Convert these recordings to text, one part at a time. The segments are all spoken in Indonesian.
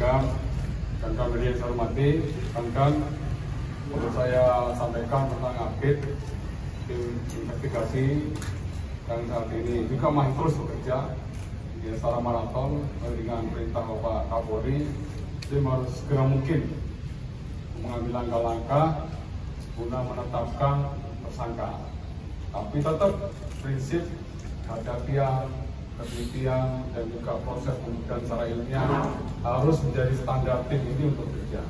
rekan dan kami yang saya hormati, rekan-rekan, perlu saya sampaikan tentang update tim investigasi yang saat ini juga masih terus bekerja secara maraton dengan perintah Bapak Kapolri. Tim harus segera mungkin mengambil langkah-langkah guna menetapkan tersangka. Tapi tetap prinsip kehati-hatian, penelitian, dan juga proses pembuktian secara ilmiah harus menjadi standar tim ini untuk bekerja.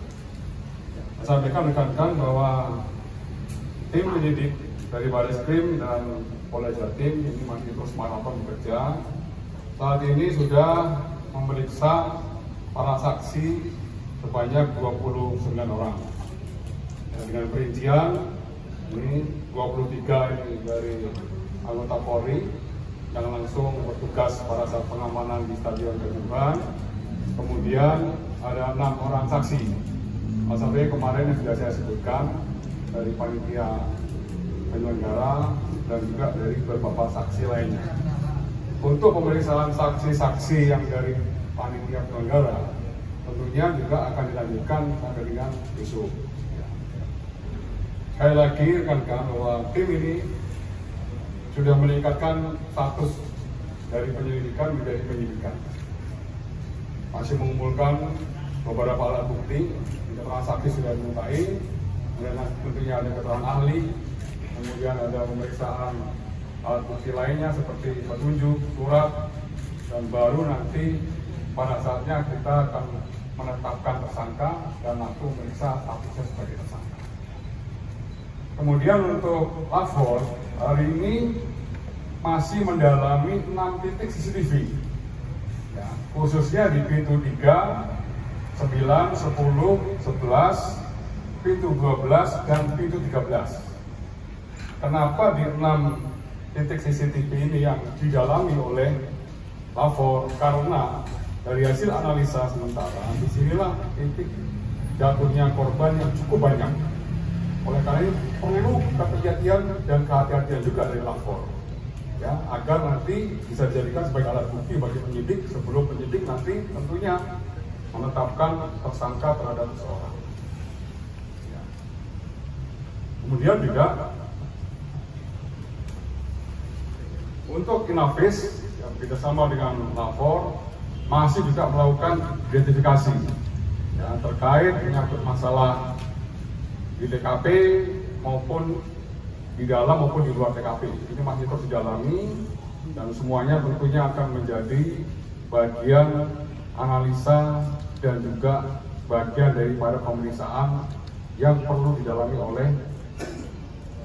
Saya sampaikan rekan-rekan bahwa tim penyidik dari Bareskrim dan Polda Jatim ini masih terus maraton bekerja. Saat ini sudah memeriksa para saksi sebanyak 29 orang. Dan dengan perincian ini 23 ini dari anggota Polri yang langsung bertugas pada saat pengamanan di Stadion Kanjuruhan. Kemudian ada 6 orang saksi. Sampai kemarin yang sudah saya sebutkan dari panitia penyelenggara dan juga dari beberapa saksi lainnya. Untuk pemeriksaan saksi-saksi yang dari panitia penyelenggara tentunya juga akan dilanjutkan sampai dengan besok. Sekali lagi rekan-rekan bahwa tim ini sudah meningkatkan status dari penyelidikan menjadi penyidikan. Masih mengumpulkan beberapa alat bukti, keterangan saksi sudah dimintai, kemudian tentunya ada keterangan ahli, kemudian ada pemeriksaan alat bukti lainnya seperti petunjuk, surat, dan baru nanti pada saatnya kita akan menetapkan tersangka dan langsung memeriksa statusnya sebagai tersangka. Kemudian untuk lapor, hari ini masih mendalami 6 titik CCTV, ya, khususnya di pintu 3, 9, 10, 11, pintu 12, dan pintu 13. Kenapa di 6 titik CCTV ini yang didalami oleh lapor? Karena dari hasil analisa sementara, disinilah titik jatuhnya korban yang cukup banyak. Oleh karena itu perlu kehati-hatian dan kehati-hatian juga dari lapor, ya, agar nanti bisa dijadikan sebagai alat bukti bagi penyidik sebelum penyidik nanti tentunya menetapkan tersangka terhadap seseorang. Ya. Kemudian juga untuk Inavis yang bekerjasama dengan lapor masih juga melakukan identifikasi, ya, terkait menyangkut masalah di TKP maupun di dalam maupun di luar TKP. Ini masih terus didalami dan semuanya tentunya akan menjadi bagian analisa dan juga bagian daripada pemeriksaan yang perlu didalami oleh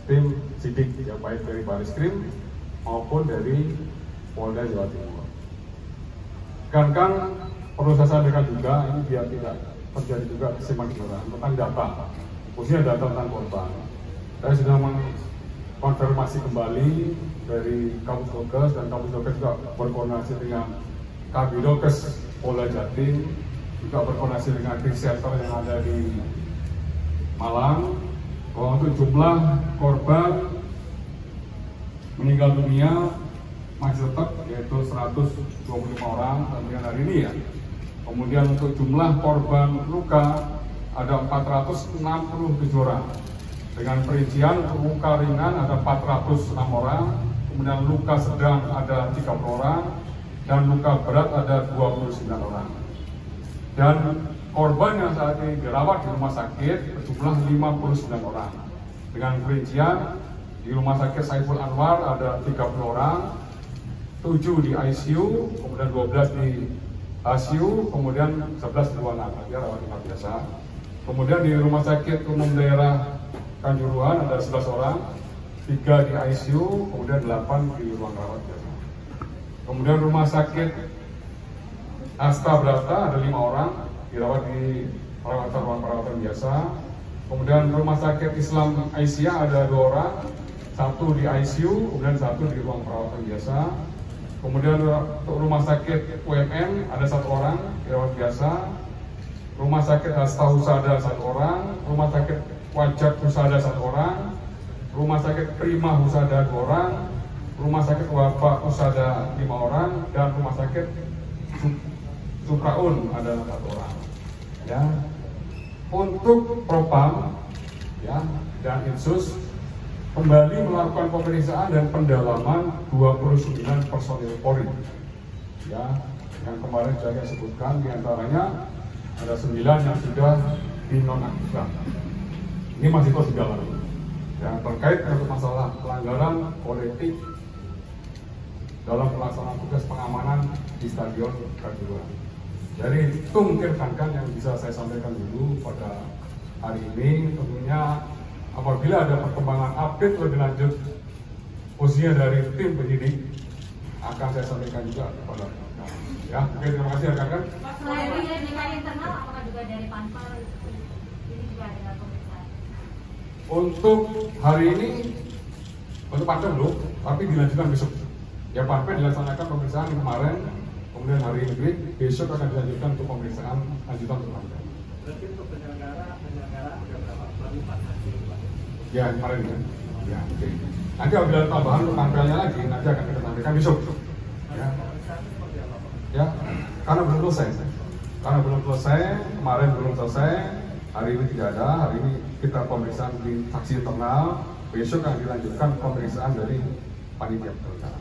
tim sidik, ya, baik dari Bareskrim maupun dari Polda Jawa Timur. Kan perlu saya sampaikan juga, ini biar tidak terjadi juga kesimpangsiuran tentang data, khususnya data tentang korban. Saya sudah mengkonfirmasi kembali dari Kapus Dokes, dan Kapus Dokes juga berkoordinasi dengan Kabidokes Polda Jatim, juga berkoordinasi dengan Krisetor yang ada di Malang, bahwa untuk jumlah korban meninggal dunia masih tetap yaitu 125 orang sampai hari ini, ya. Kemudian untuk jumlah korban luka ada 467 orang. Dengan perincian luka ringan ada 406 orang, kemudian luka sedang ada 30 orang, dan luka berat ada 29 orang. Dan korban yang saat ini dirawat di rumah sakit berjumlah 59 orang. Dengan perincian di rumah sakit Saiful Anwar ada 30 orang, 7 di ICU, kemudian 12 di HCU, kemudian 11 di ruangan rawat inap biasa. Kemudian di rumah sakit umum daerah Kanjuruhan ada 11 orang, 3 di ICU, kemudian 8 di ruang rawat biasa. Kemudian rumah sakit Asta Brata ada 5 orang dirawat di ruang perawatan biasa. Kemudian rumah sakit Islam Aisyah ada 2 orang, 1 di ICU, kemudian 1 di ruang perawatan biasa. Kemudian untuk rumah sakit UMN ada 1 orang dirawat biasa. Rumah sakit Hasta Husada 1 orang, rumah sakit Wajak Husada 1 orang, rumah sakit Prima Husada 2 orang, rumah sakit Wafa Husada 5 orang, dan rumah sakit Supraun ada 1 orang. Ya, untuk Propam ya dan Insus kembali melakukan pemeriksaan dan pendalaman 29 personil Polri. Ya, yang kemarin saya sebutkan diantaranya ada 9 yang sudah dinonaktifkan. Ini masih terus didalami. Ya, terkait dengan masalah pelanggaran kode etik dalam pelaksanaan tugas pengamanan di Stadion Kanjuruhan. Jadi itu mungkin rekan yang bisa saya sampaikan dulu pada hari ini. Tentunya apabila ada perkembangan update lebih lanjut khususnya dari tim penyidik akan saya sampaikan juga kepada rekan. Ya, oke, terima kasih rekan. Selain dari internal, apakah juga dari Panpel ini juga ada pemeriksaan? Untuk hari ini untuk Panpel belum, tapi dilanjutkan besok. Ya, Panpel dilaksanakan pemeriksaan kemarin, kemudian hari ini besok akan dilanjutkan untuk pemeriksaan lanjutan untuk Panpel. Berarti untuk penyelenggara ada berapa? Baru 4 saksi. Ya, kemarin kan. Ya, oke. Nanti apabila ada tambahan untuk Panpelnya lagi, nanti akan kita sampaikan besok. Ya. Ya, karena belum selesai. Kemarin belum selesai, hari ini tidak ada. Hari ini kita pemeriksaan di saksi internal, besok akan dilanjutkan pemeriksaan dari panitia penyelenggara.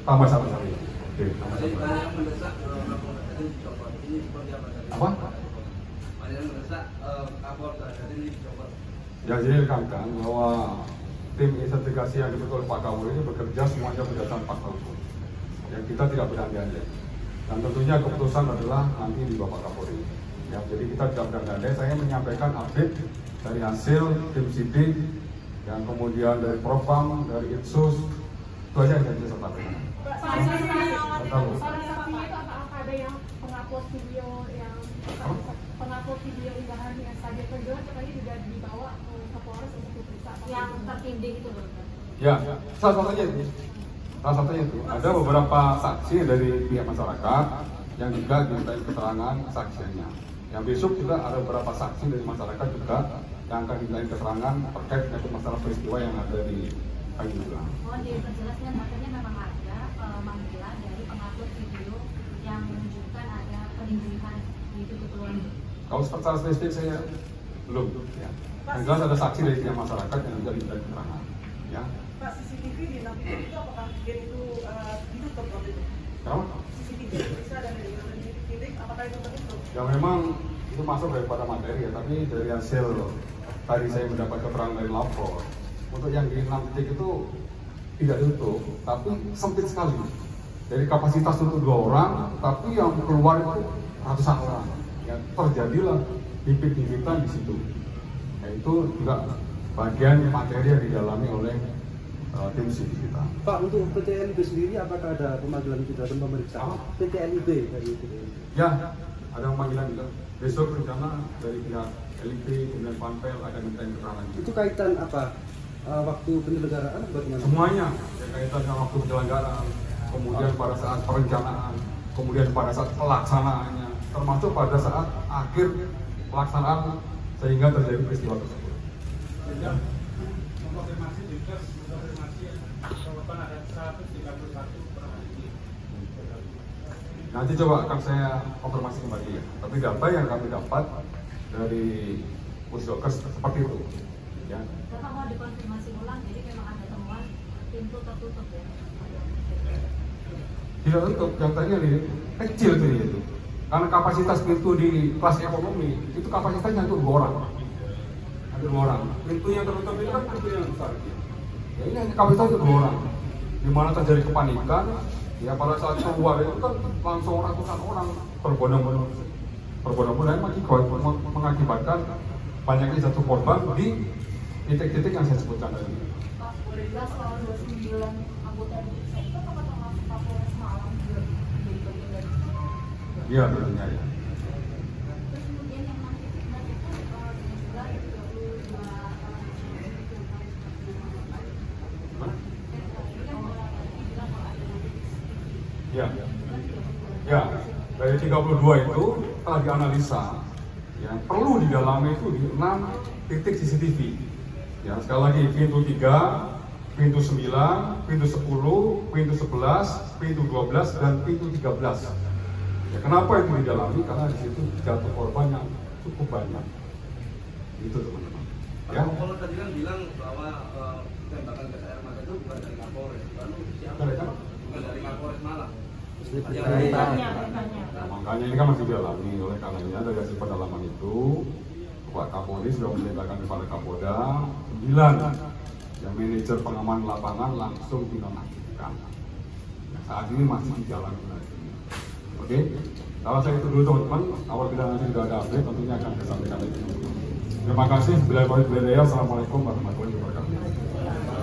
Tambah satu lagi. Oke, tambah satu lagi. Apa? Ya, jadi rekan-rekan bahwa tim investigasi yang dibentuk oleh Pak Kapolri ini bekerja semuanya berdasarkan fakta hukum. Ya, kita tidak berandai-andai. Dan tentunya keputusan adalah nanti di Bapak Kapolri. Ya, jadi kita tidak berandai-andai. Saya menyampaikan update dari hasil tim sidik, yang kemudian dari Propam, dari Insus, itu aja yang saya sampaikan. Ada yang pengupload video unggahan yang Stadion Kanjuruhan katanya juga dibawa ke Polres untuk diperiksa yang tertindih itu loh. Ya, salah satunya itu. Ada beberapa saksi dari pihak masyarakat yang juga dimintai keterangan kesaksiannya. Yang besok juga ada beberapa saksi dari masyarakat juga yang akan dimintai keterangan terkait dengan masalah peristiwa yang ada di Kanjuruhan. Mohon diperjelaskan, makanya memang ada pemanggilan dari pengupload video yang menunjukkan ada penindihan di tutup peluang. Kalau secara spesifik saya belum. Ya. Yang jelas ada saksi dari pihak masyarakat yang juga dimintai keterangan. Ya. Pak, CCTV di Nampik itu apakah gate itu ditutup waktu itu? Kenapa? CCTV bisa dan dari titik apakah itu tertutup? Ya memang itu masuk daripada materi ya, tapi dari hasil tadi saya mendapat keterangan dari lapor, untuk yang di 6 titik itu tidak ditutup, tapi sempit sekali. Dari kapasitas untuk 2 orang, tapi yang keluar itu ratusan orang. Ya, terjadilah bibit-bibitan di situ. Ya, itu juga bagian materi yang didalami oleh tim sidik kita. Pak, untuk PT LIB sendiri apakah ada pemanggilan juga dan pemeriksaan? PT LIB dari PT LIB. Ya, ada pemanggilan juga. Besok rencana dari pihak LIB kemudian Panpel akan minta keterangan. Itu kaitan apa? Waktu penyelenggaraan bagaimana? Semuanya ya, kaitan dengan waktu penyelenggaraan, kemudian pada saat perencanaan, kemudian pada saat pelaksanaannya, termasuk pada saat akhir pelaksanaan sehingga terjadi peristiwa tersebut. Ya, mengkonfirmasi juga jawaban ada 131 per hari ini. Nanti coba akan saya konfirmasi kembali ya. Tapi data yang kami dapat dari Pusdokes seperti itu. Ya. Bapak mau dikonfirmasi ulang, jadi memang ada temuan pintu tertutup ya? Tidak tutup, yang tadinya kecil itu. Karena kapasitas pintu di kelas ekonomi itu kapasitasnya untuk 2 orang. Ada 2 orang. Pintu yang tertutup itu kan pintu yang besar. Ya, ini hanya kapasitas untuk 2 orang. Di mana terjadi kepanikan, ya pada saat keluar itu kan langsung ratusan orang berbondong-bondong mengakibatkan banyaknya jatuh korban di titik-titik yang saya sebutkan tadi. Pak, boleh jelas soal 29 anggota diperiksa itu apakah termasuk Kapolres Malang juga menjadi bagian dari itu? Iya, tentunya ya. Terus kemudian yang 6 titik dan itu juga 32 Ya, ya, dari 32 itu telah dianalisa. Ya, perlu didalami itu di 6 titik CCTV. Ya, sekali lagi pintu 3, pintu 9, pintu 10, pintu 11, pintu 12, dan pintu 13. Ya, kenapa itu didalami? Karena di situ jatuh korban yang cukup banyak. Itu teman-teman. Ya. Kalau tadi kan bilang bahwa tembakan gas air mata itu bukan dari Kapolres, lalu siapa? Bukan dari Kapolres Malang. Nah, makanya ini kan masih dialami, oleh karenanya dari hasil pendalaman itu Pak Kapolri sudah memerintahkan kepada Kapolda 9 yang manajer pengaman lapangan langsung dinonaktifkan. Nah, saat ini masih dijalani lagi. Oke, kalau saya itu dulu teman-teman, awal kita nanti sudah ada update, tentunya akan saya sampaikan lagi. Terima kasih. Assalamualaikum warahmatullahi wabarakatuh.